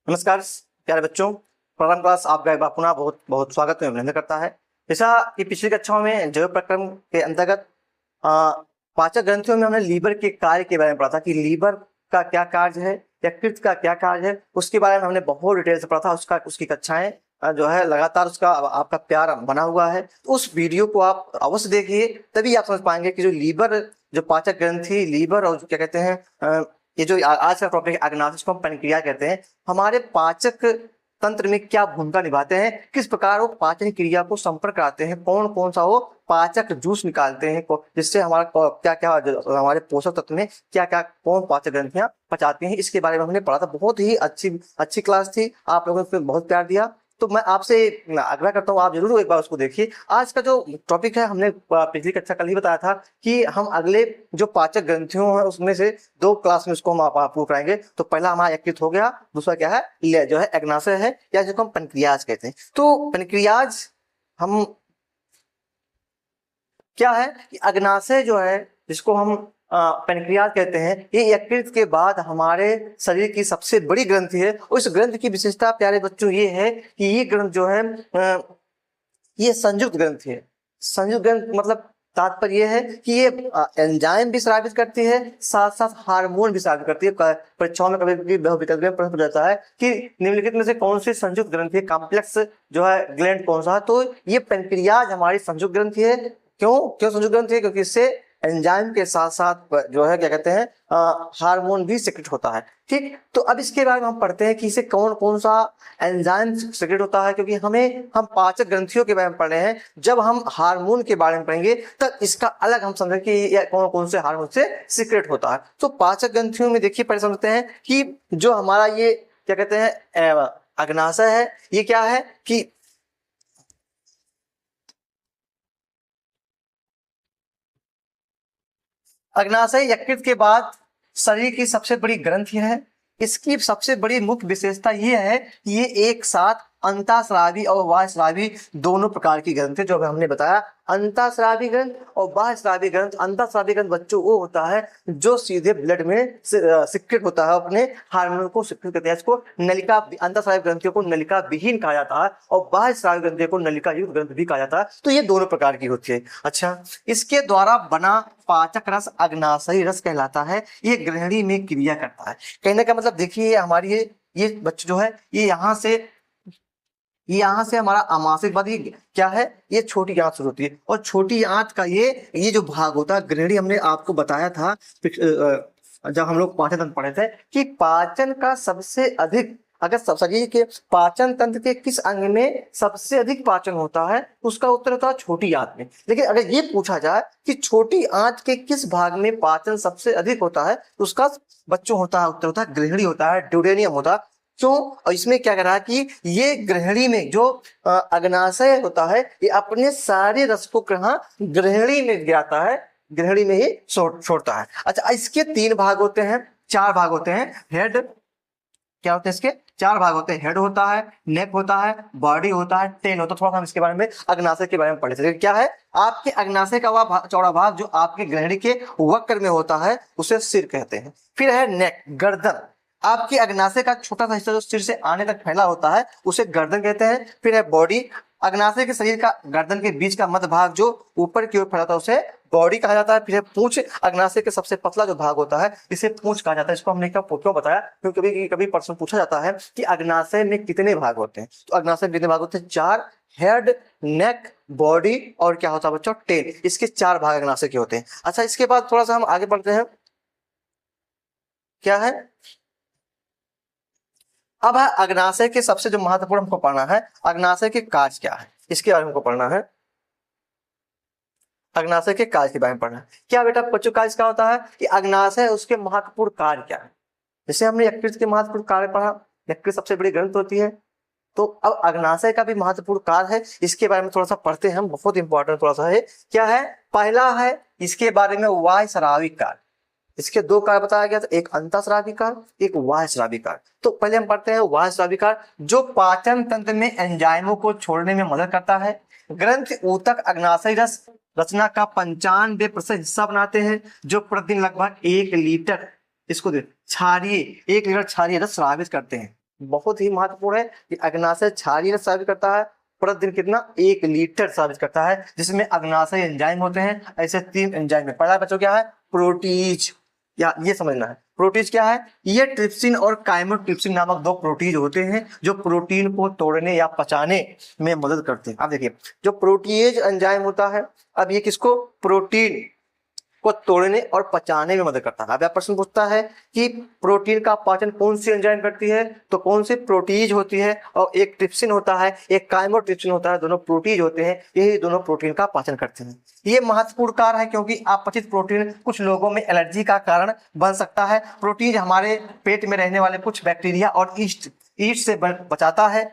नमस्कार प्यारे बच्चों, प्रथम क्लास आपका एक बार पुनः बहुत बहुत स्वागत में अभिनंदन करता है। जैसा कि पिछली कक्षाओं में जैव प्रक्रम के अंतर्गत पाचक ग्रंथियों में हमने लीवर के कार्य के बारे में पढ़ा था कि लीवर का क्या कार्य है, यकृत का क्या कार्य है, उसके बारे में हमने बहुत डिटेल से पढ़ा था। उसकी कक्षाएं जो है लगातार उसका आपका प्यार बना हुआ है। तो उस वीडियो को आप अवश्य देखिए, तभी आप समझ पाएंगे कि जो लीवर, जो पाचक ग्रंथि, लीवर और क्या कहते हैं ये जो आज का टॉपिक अग्नाशय को हम पैनक्रिया कहते हैं, हमारे पाचक तंत्र में क्या भूमिका निभाते हैं, किस प्रकार वो पाचन क्रिया को संपर्क कराते हैं, कौन कौन सा वो पाचक जूस निकालते हैं जिससे हमारा क्या क्या हमारे पोषक तत्व में क्या क्या कौन पाचक ग्रंथियां पचाती हैं, इसके बारे में हमने पढ़ा था। बहुत ही अच्छी क्लास थी, आप लोगों ने बहुत प्यार दिया। तो मैं आपसे आग्रह करता हूँ आप जरूर एक बार उसको देखिए। आज का जो टॉपिक है, हमने पिछली कक्षा कल ही बताया था कि हम अगले जो पाचक ग्रंथियों है उसमें से 2 क्लास में उसको हम अप्रूव कराएंगे। तो पहला हमारा यकृत हो गया, दूसरा क्या है जो है अग्नाशय है, या जिसको हम पेनक्रियाज कहते हैं। तो पेनक्रियाज हम क्या है कि अग्नाशय जो है जिसको हम पेनक्रियाज कहते हैं, ये यकृत के बाद हमारे शरीर की सबसे बड़ी ग्रंथि है। उस ग्रंथ की विशेषता प्यारे बच्चों ये है कि ये ग्रंथ जो है ये संयुक्त ग्रंथि है। संयुक्त ग्रंथ मतलब तात्पर्य ये है कि ये एंजाइम भी स्रावित करती है, साथ साथ हार्मोन भी स्रावित करती है। परीक्षाओं में कभी कभी विकल्प में प्रश्न रहता है कि निम्नलिखित में से कौन सी संयुक्त ग्रंथि है, कॉम्प्लेक्स जो है ग्लैंड कौन सा है। तो ये पेनक्रियाज हमारी संयुक्त ग्रंथि है। क्यों संयुक्त ग्रंथि है? क्योंकि इससे एंजाइम के साथ साथ जो है क्या कहते हैं हार्मोन भी सिक्रेट होता है। ठीक, तो अब इसके बारे में हम पढ़ते हैं कि इसे कौन कौन सा एंजाइम सिक्रेट होता है, क्योंकि हम पाचक ग्रंथियों के बारे में पढ़ रहे हैं। जब हम हार्मोन के बारे में पढ़ेंगे तब इसका अलग हम समझें कि कौन कौन से हार्मोन से सिक्रेट होता है। तो पाचक ग्रंथियों में देखिए पहले समझते हैं कि जो हमारा ये क्या कहते हैं अग्नाशय है, ये क्या है कि अग्नाशय यकृत के बाद शरीर की सबसे बड़ी ग्रंथि है। इसकी सबसे बड़ी मुख्य विशेषता ये है कि ये एक साथ अंतःस्रावी और बाह्यस्रावी दोनों प्रकार की ग्रंथ है। जो हमने बताया अंतःस्रावी ग्रंथ और बाह्यस्रावी ग्रंथ। अंतःस्रावी ग्रंथ बच्चों वो होता है जो सीधे ब्लड में सिक्रेट होता है, अपने हार्मोन को सिक्रेट करते हैं। इसको नलिका, अंतःस्रावी ग्रंथियों को नलिका विहीन कहा जाता है और बाह्यस्रावी ग्रंथियों को नलिका युक्त ग्रंथ भी कहा जाता है। तो ये दोनों प्रकार की होती है। अच्छा, इसके द्वारा बना पाचक रस अग्नाशयी रस कहलाता है। ये ग्रहणी में क्रिया करता है। कहने का मतलब देखिए हमारी ये बच्चे जो है ये यहाँ से हमारा आमाशय बाद ये क्या है, ये छोटी आंत शुरू होती है और छोटी आंत का ये जो भाग होता है ग्रहणी, हमने आपको बताया था जब हम लोग पाचन तंत्र पढ़े थे कि पाचन का सबसे अधिक, अगर शरीर के पाचन तंत्र के किस अंग में सबसे अधिक पाचन होता है, उसका उत्तर होता है छोटी आंत में। लेकिन अगर ये पूछा जाए कि छोटी आंत के किस भाग में पाचन सबसे अधिक होता है, तो उसका बच्चों होता है उत्तर होता है ग्रहणी होता है, ड्यूडेनियम होता है। क्यों? और इसमें क्या कर रहा है कि ये ग्रहणी में जो अग्नाशय होता है, ये अपने सारे रस को कहाँ ग्रहणी में गिराता है, ग्रहणी में ही छोड़ता है। अच्छा, इसके 3 भाग होते हैं, 4 भाग होते हैं। हेड, क्या होते हैं इसके 4 भाग होते हैं। हेड होता है, नेक होता है, बॉडी होता है, टेल होता है। थोड़ा सा हम इसके बारे में अग्नाशय के बारे में पढ़े थे। क्या है आपके अग्नाशय का वह चौड़ा भाग जो आपके ग्रहणी के वक्र में होता है, उसे सिर कहते हैं। फिर है नेक, गर्दन। आपके अग्नाशय का छोटा सा हिस्सा जो सिर से आने तक फैला होता है उसे गर्दन कहते हैं। फिर है बॉडी, अग्नाशय के शरीर का गर्दन के बीच का मध्य भाग जो ऊपर की ओर फैलाता है उसे बॉडी कहा जाता है। फिर है पूंछ, अग्नाशय के सबसे पतला जो भाग होता है इसे पूंछ कहा जाता है। इसको हमने क्यों बताया, क्योंकि कभी कभी प्रश्न पूछा जाता है कि अग्नाशय में कितने भाग होते हैं। तो अग्नाशय में कितने भाग होते हैं? 4। हेड, नेक, बॉडी और क्या होता है बच्चों, टेल। इसके 4 भाग अग्नाशय के होते हैं। अच्छा, इसके बाद थोड़ा सा हम आगे बढ़ते हैं। क्या है अब है अग्नाशय के सबसे जो महत्वपूर्ण हमको पढ़ना है, अग्नाशय के कार्य क्या है, इसके बारे में हमको पढ़ना है। अग्नाशय के कार्य के बारे में पढ़ना है। क्या बेटा बच्चों कार्य क्या होता है कि अग्नाशय उसके महत्वपूर्ण कार्य क्या है। जैसे हमने यकृत के महत्वपूर्ण कार्य पढ़ा, यकृत सबसे बड़ी ग्रंथ होती है। तो अब अग्नाशय का भी महत्वपूर्ण कार्य है, इसके बारे में थोड़ा सा पढ़ते हैं हम। बहुत इंपॉर्टेंट थोड़ा सा है। क्या है? पहला है इसके बारे में वायस्रावी कार्य। इसके 2 कार्य बताया गया था, एक अंतःस्रावी कार्य, एक वायस्रावी कार्य। तो पहले हम पढ़ते हैं वायस्रावी कार्य, जो पाचन तंत्र में एंजाइमों को छोड़ने में मदद करता है। ग्रंथ ऊतक अग्नाशय रस रचना का 95% हिस्सा बनाते हैं, जो प्रतिदिन लगभग 1 लीटर, इसको क्षारीय 1 लीटर क्षारीय रस स्रावित करते हैं। बहुत ही महत्वपूर्ण है कि अग्नाशय क्षारीय रस स्रावित करता है प्रतिदिन कितना 1 लीटर स्रावित करता है, जिसमें अग्नाशय एंजाइम होते हैं। ऐसे 3 एंजाइम है। पहला बच्चों क्या है, प्रोटीज, या ये समझना है प्रोटीज क्या है, ये ट्रिप्सिन और काइमोट्रिप्सिन नामक 2 प्रोटीज होते हैं जो प्रोटीन को तोड़ने या पचाने में मदद करते हैं। अब देखिए जो प्रोटीज एंजाइम होता है, अब ये किसको, प्रोटीन को तोड़ने और पचाने में मदद करता है। अब यह प्रश्न पूछता है कि प्रोटीन का पाचन कौन सी एंजाइम करती है, तो कौन सी, प्रोटीज होती है, और एक ट्रिप्सिन होता है, एक काइमोट्रिप्सिन होता है, दोनों प्रोटीज होते हैं, यही दोनों प्रोटीन का पाचन करते हैं। ये महत्वपूर्ण कार्य है क्योंकि अपचित प्रोटीन कुछ लोगों में एलर्जी का कारण बन सकता है। प्रोटीन हमारे पेट में रहने वाले कुछ बैक्टीरिया और ईस्ट से बचाता है।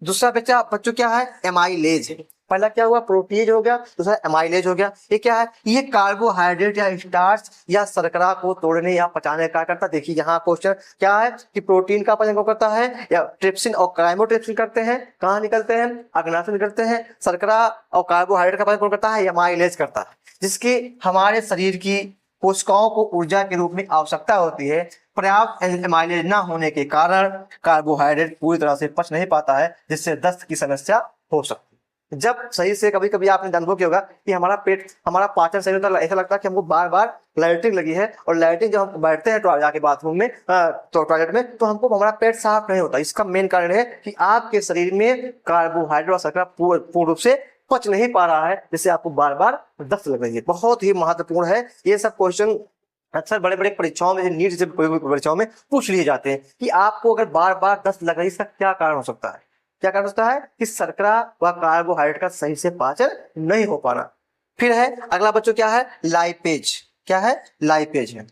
दूसरा बच्चों क्या है, एमाइलेज। पहला क्या हुआ, प्रोटीज हो गया, दूसरा एमाइलेज हो गया। ये क्या है, ये कार्बोहाइड्रेट या स्टार्च या शर्करा को तोड़ने या पचाने का करता है। देखिए यहाँ क्वेश्चन क्या है कि प्रोटीन का पाचन कौन करता है, या ट्रिप्सिन और काइमोट्रिप्सिन करते हैं, कहाँ निकलते हैं, अग्नाशय निकलते हैं। शर्करा और कार्बोहाइड्रेट का पाचन कौन करता है, एमाइलेज करता है, जिसकी हमारे शरीर की कोशिकाओं को ऊर्जा के रूप में आवश्यकता होती है। पर्याप्त एमाइलेज न होने के कारण कार्बोहाइड्रेट पूरी तरह से पच नहीं पाता है, जिससे दस्त की समस्या हो सकती है। जब सही से कभी कभी आपने अनुभव किया होगा कि हमारा पेट, हमारा पाचन सही होता है, ऐसा लगता है कि हमको बार बार लैट्रिन लगी है, और लैट्रिन जब हम बैठते हैं तो जाके बाथरूम में तो टॉयलेट में, तो हमको हमारा पेट साफ नहीं होता। इसका मेन कारण है कि आपके शरीर में कार्बोहाइड्रेट और शर्करा पूर्ण रूप से पच नहीं पा रहा है, जिससे आपको बार बार दस्त लग रही है। बहुत ही महत्वपूर्ण है ये सब क्वेश्चन। अक्सर बड़े बड़े परीक्षाओं में, नीट से परीक्षाओं में पूछ लिए जाते हैं कि आपको अगर बार बार दस्त लग रही है, इसका क्या कारण हो सकता है। क्या कारण हो सकता है कि शर्करा व कार्बोहाइड्रेट का सही से पाचन नहीं हो पाना। फिर है अगला बच्चों क्या है, लाइपेज। क्या है, लाइपेज है।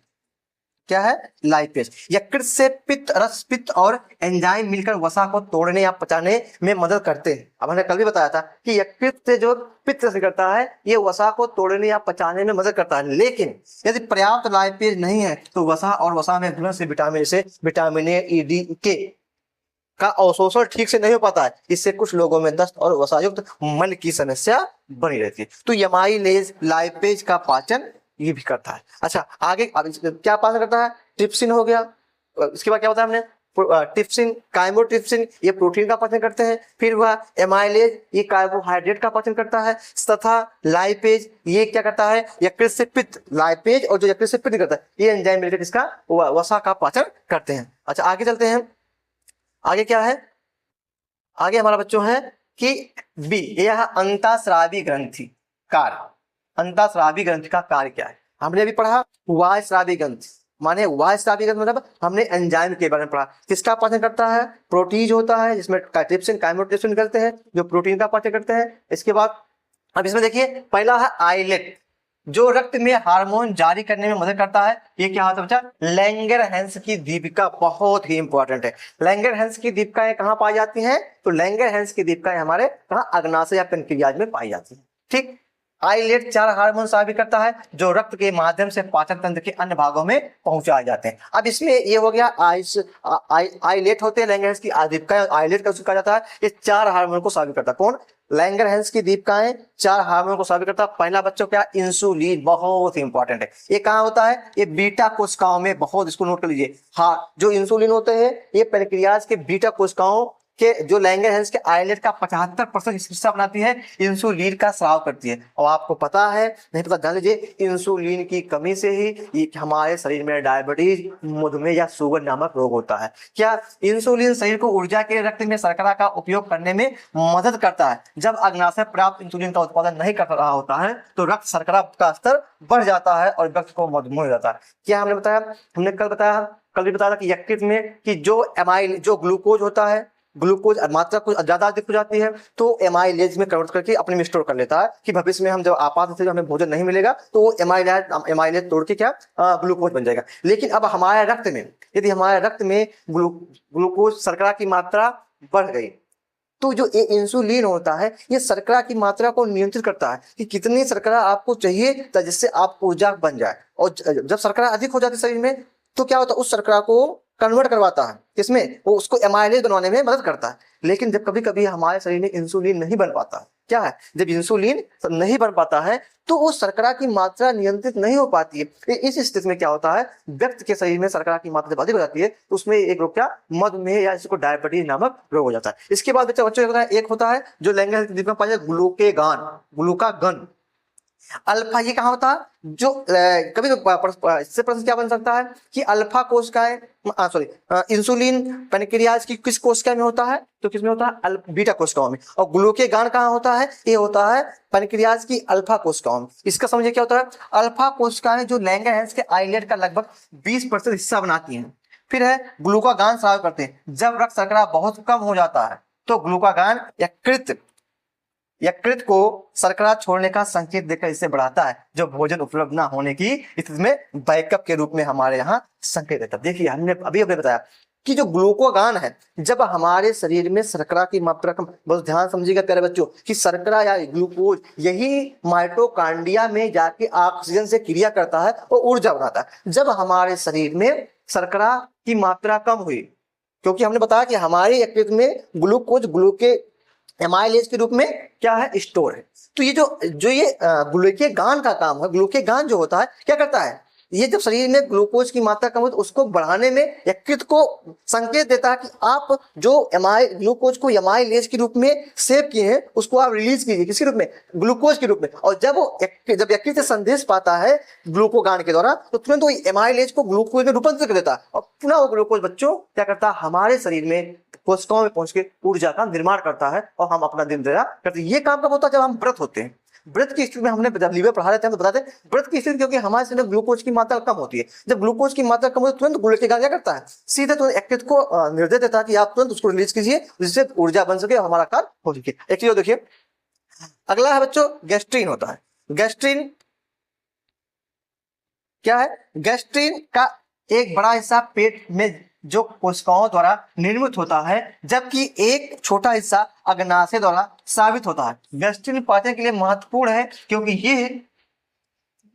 क्या है, लाइपेज। यकृत से पित्त रस, पित्त और एंजाइम मिलकर वसा को तोड़ने या पचाने में मदद करते हैं। अब हमने कल भी बताया था कि यकृत से जो पित्त रस करता है, ये वसा को तोड़ने या पचाने में मदद करता है। लेकिन यदि पर्याप्त लाइपेज नहीं है तो वसा और वसा में घुलन से विटामिन ए, ई, डी, के का अवशोषण ठीक से नहीं हो पाता है। इससे कुछ लोगों में दस्त और वसायुक्त मल की समस्या बनी रहती है। तो एमाइलेज लाइपेज का पाचन ये भी करता है। अच्छा आगे क्या पाचन करता है, ट्रिप्सिन हो गया। इसके बाद क्या होता है, हमने ट्रिप्सिन, काइमोट्रिप्सिन ये प्रोटीन का पाचन करते हैं। फिर वह एमाइलेज ये कार्बोहाइड्रेट का पाचन करता है, तथा लाइपेज ये क्या करता है, यकृत से पित्त, लाइपेज और जो यकृत से पित्त करता है, ये एंजाइम मिलकर इसका वसा का पाचन करते हैं। अच्छा आगे चलते हैं। आगे क्या है, आगे हमारा बच्चों है कि बी, यह अंतःस्रावी ग्रंथि कार्य। अंतःस्रावी ग्रंथि का कार्य क्या है, हमने अभी पढ़ा वायस्रावी ग्रंथि, माने वायस्रावी ग्रंथि मतलब हमने एंजाइम के बारे में पढ़ा। किसका पाचन करता है, प्रोटीज होता है, जिसमें ट्रिप्सिन काइमोट्रिप्सिन निकलते हैं जो प्रोटीन का पाचन करते हैं। इसके बाद अब इसमें देखिए पहला है आइलेट, जो रक्त में हार्मोन जारी करने में मदद करता है। ये क्या होता है बच्चा, लैंगरहैंस की दीपिका, बहुत ही इंपॉर्टेंट है। लैंगरहैंस की दीपिकाएं कहाँ पाई जाती हैं, तो लैंगरहैंस की दीपिकाएं हमारे कहाँ, अग्नाशय या पेनक्रियाज में पाई जाती है। ठीक, आइलेट 4 हार्मोन स्रावित करता है जो रक्त के माध्यम से पाचन तंत्र के अन्य भागों में पहुंचाए जाते हैं। अब इसमें ये हो गया आइलेट होते हैं, लैंगरहैंस की दीपिकाएं आइलेट का कहा जाता है। ये 4 हार्मोन को स्रावित करता है। कौन, लैंगरहैंस की दीपिकाएं 4 हार्मोन को स्रावित करता है। पहला बच्चों क्या, इंसुलिन, बहुत ही इंपॉर्टेंट है। ये कहाँ होता है, ये बीटा कोशिकाओं में, बहुत इसको नोट कर लीजिए। हाँ, जो इंसुलिन होते हैं ये पेनक्रियाज के बीटा कोशिकाओं के जो लैंगरहैंस के आइलेट का 75% हिस्सा बनाती है, इंसुलिन का स्राव करती है। और आपको पता है, नहीं पता जान लीजिए, इंसुलिन की कमी से ही हमारे शरीर में डायबिटीज, मधुमेह या शुगर नामक रोग होता है। क्या, इंसुलिन शरीर को ऊर्जा के रक्त में शर्करा का उपयोग करने में मदद करता है। जब अग्नाशय पर्याप्त इंसुलिन का उत्पादन नहीं कर रहा होता है तो रक्त शर्करा का स्तर बढ़ जाता है और व्यक्ति को मधुमेह हो जाता है। क्या हमने बताया, हमने कल भी बताया कि यकृत में कि जो ग्लूकोज होता है, ग्लूकोज मात्रा कुछ ज्यादा अधिक हो जाती है तो एमाइलेज में कन्वर्ट करके अपने में स्टोर कर लेता है कि भविष्य में हम जब आपात स्थिति में हमें भोजन नहीं मिलेगा तो वो एमाइलेज तोड़ के क्या ग्लूकोज बन जाएगा। लेकिन अब हमारे रक्त में, यदि हमारे रक्त में ग्लूकोज शर्करा की मात्रा बढ़ गई तो जो इंसुलिन होता है ये शर्करा की मात्रा को नियंत्रित करता है कि कितनी शर्करा आपको चाहिए जिससे आप ऊर्जा बन जाए। और जब शर्करा अधिक हो जाती है शरीर में तो क्या होता है, उस शर्करा को कन्वर्ट करवाता है, इसमें वो उसको एमाइलेज बनवाने में मदद करता है। लेकिन जब कभी कभी हमारे शरीर में इंसुलिन नहीं बन पाता क्या है, जब इंसुलिन नहीं बन पाता है तो वो शर्करा की मात्रा नियंत्रित नहीं हो पाती है। इस स्थिति में क्या होता है, व्यक्ति के शरीर में शर्करा की मात्रा जब अधिक हो जाती है तो उसमें एक रोग क्या, मधुमेह या इसको डायबिटीज नामक रोग हो जाता है। इसके बाद बच्चों एक होता है जो लैंगिक में पाया जाता है ग्लूकागन। अल्फा ये कहाँ होता है, जो कभी इससे प्रश्न क्या बन सकता है कि अल्फा कोशिकाएं, इंसुलिन पैनक्रियाज की किस कोशिका में होता है, तो किसमें होता है, बीटा कोशिकाओं में। और ग्लूकेगान कहाँ होता है, ये होता है पैनक्रियाज की अल्फा कोशिकाओं में। इसका समझिए क्या होता है, अल्फा कोशिकाएं जो लैंगरहैंस के आइलेट का लगभग 20% हिस्सा बनाती हैं। फिर है ग्लूकागान स्राव करते हैं, जब रक्त शर्करा बहुत कम हो जाता है तो ग्लूकागान यकृत को शर्करा छोड़ने का संकेत देकर इसे बढ़ाता है, जो भोजन उपलब्ध ना होने की स्थिति में बैकअप के रूप में हमारे यहाँ संकेत देता है। देखिए हमने अभी बताया कि जो ग्लूकागान है, जब हमारे शरीर में शर्करा की मात्रा कम, बहुत ध्यान समझिएगा प्यारे बच्चों कि शर्करा या ग्लूकोज यही माइटोकांड्रिया में जाके ऑक्सीजन से क्रिया करता है और ऊर्जा बनाता है। जब हमारे शरीर में शर्करा की मात्रा कम हुई, क्योंकि हमने बताया कि हमारे यकृत में ग्लूकोज एमाइलेज के रूप में क्या है, स्टोर है। तो ये जो ये ग्लूकेगान का काम है, ग्लूकेगान जो होता है क्या करता है, ये जब शरीर में ग्लूकोज की मात्रा कम हो तो उसको बढ़ाने में यकृत को संकेत देता है कि आप जो ग्लूकोज को एमाइलेज के रूप में सेव किए हैं उसको आप रिलीज कीजिए, किसके रूप में, ग्लूकोज के रूप में। और जब यकृत से संदेश पाता है ग्लूकोगान के द्वारा तो तुरंत वो एमाइलेज को ग्लूकोज में रूपांतरित कर देता है और पुनः वो ग्लूकोज बच्चों क्या करता है, हमारे शरीर में कोशिकाओं में पहुंच के ऊर्जा का निर्माण करता है और हम अपना दिनचर्या करते हैं। ये काम कब होता है, जब हम व्रत होते हैं। व्रत की स्थिति में हमने जब लीवर पढ़ा लेते हैं तो बताते हैं व्रत की स्थिति, क्योंकि हमारे शरीर में ग्लूकोज की मात्रा कम होती है। जब ग्लूकोज की मात्रा कम होती है तुरंत ग्लूकेगान क्या करता है, सीधे तो यकृत को निर्देश देता है कि आप तुरंत उसको रिलीज कीजिए, जिससे ऊर्जा बन सके और हमारा कार्य हो सके। एक चीज देखिए, अगला है बच्चों गैस्ट्रीन होता है। गैस्ट्रीन क्या है, गैस्ट्रीन का एक बड़ा हिस्सा पेट में जो कोशिकाओं द्वारा निर्मित होता है, जबकि एक छोटा हिस्सा अग्नाशय द्वारा स्रावित होता है। गैस्ट्रीन पाचन के लिए महत्वपूर्ण है क्योंकि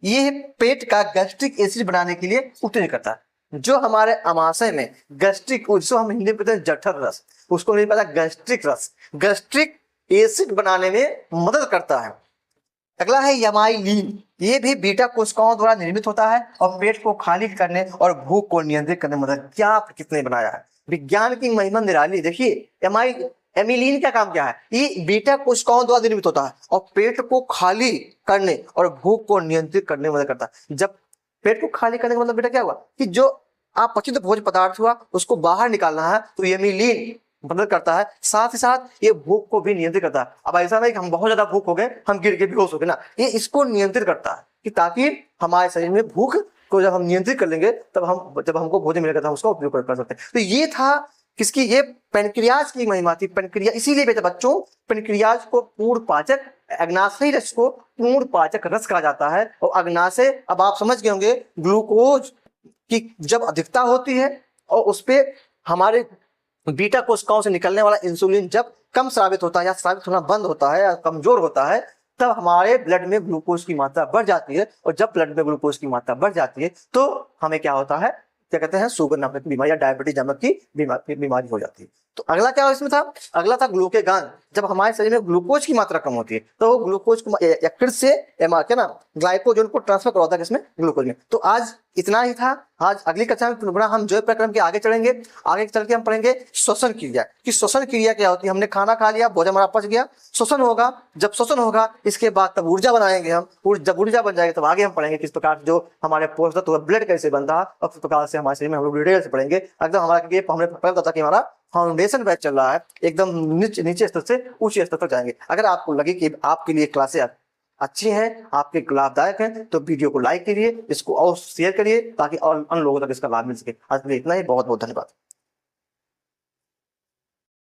ये पेट का गैस्ट्रिक एसिड बनाने के लिए उत्तेजित करता है। जो हमारे अमाशय में गैस्ट्रिक, उसको हम हिंदी में कहते हैं जठर रस, उसको नहीं पता गैस्ट्रिक रस, गैस्ट्रिक एसिड बनाने में मदद करता है। अगला है एमाइलिन, ये भी बीटा कोशिकाओं द्वारा निर्मित होता है और पेट को खाली करने और भूख को नियंत्रित करने में मदद। क्या किसने बनाया है, विज्ञान की महिमा निराली। देखिए एमिलीन का काम क्या है, ये बीटा कोशिकाओं द्वारा निर्मित होता है और पेट को खाली करने और भूख को नियंत्रित करने में मदद करता है। जब पेट को खाली करने का मतलब बेटा क्या हुआ कि जो आप पचित भोज्य पदार्थ हुआ उसको बाहर निकालना है तो एमिलीन मदद करता है। साथ ही साथ ये भूख को भी नियंत्रित करता है। अब ऐसा नहीं कि हम बहुत ज्यादा भूख हो गए, हम गिर के बेहोश हो गए ना, ये इसको नियंत्रित करता है कि ताकि हमारे शरीर में भूख को जब हम नियंत्रित कर लेंगे तब जब हमको भोजन मिलेगा तो हम उसका उपयोग कर सकते हैं। तो ये था किसकी, ये पेनक्रियाज की महिमा थी। पेनक्रिया इसीलिए बेटा बच्चों पेनक्रियाज को पूर्ण पाचक, अग्नाशयी रस को पूर्ण पाचक रस कहा जाता है। और अग्नाशय, अब आप समझ गए होंगे, ग्लूकोज की जब अधिकता होती है और उस पर हमारे बीटा कोशिकाओं से निकलने वाला इंसुलिन जब कम स्रावित होता है या स्रावित होना बंद होता है या कमजोर होता है, तब हमारे ब्लड में ग्लूकोज की मात्रा बढ़ जाती है। और जब ब्लड में ग्लूकोज की मात्रा बढ़ जाती है तो हमें क्या होता है, क्या कहते हैं, शुगर नामक की बीमारी या डायबिटीज नामक की बीमारी हो जाती है। तो अगला क्या इसमें था, अगला था ग्लूकेगान। जब हमारे शरीर में ग्लूकोज की मात्रा कम होती है तो वो ग्लूकोज को यकृत से क्या ना ग्लाइकोजन को ट्रांसफर करवाता है किसमें, ग्लूकोज में। तो आज इतना ही था। आज अगली कक्षा में पुनः हम जो प्रक्रम के आगे चलेंगे, आगे चल के हम पढ़ेंगे श्वसन क्रिया कि श्वसन क्रिया क्या होती है। हमने खाना खा लिया, भोजन हमारा पच गया, श्वसन होगा। जब श्वसन होगा इसके बाद तब ऊर्जा बनाएंगे हम, जब ऊर्जा बन जाएगी तब आगे हम पढ़ेंगे किस प्रकार जो हमारे पोषक तत्व ब्लड कैसे बनता है और किस प्रकार से हमारे शरीर में हम लोग डिटेल से पढ़ेंगे। एकदम हमारा हमने पहले था कि हमारा फाउंडेशन बैच चल रहा है, एकदम नीचे स्तर से ऊंचे स्तर तक जाएंगे। अगर आपको लगे कि आपके लिए क्लासें अच्छी हैं, आपके लाभदायक हैं, तो वीडियो को लाइक करिए, इसको और शेयर करिए ताकि और अन्य लोगों तक इसका लाभ मिल सके। आज के लिए इतना ही, बहुत बहुत धन्यवाद।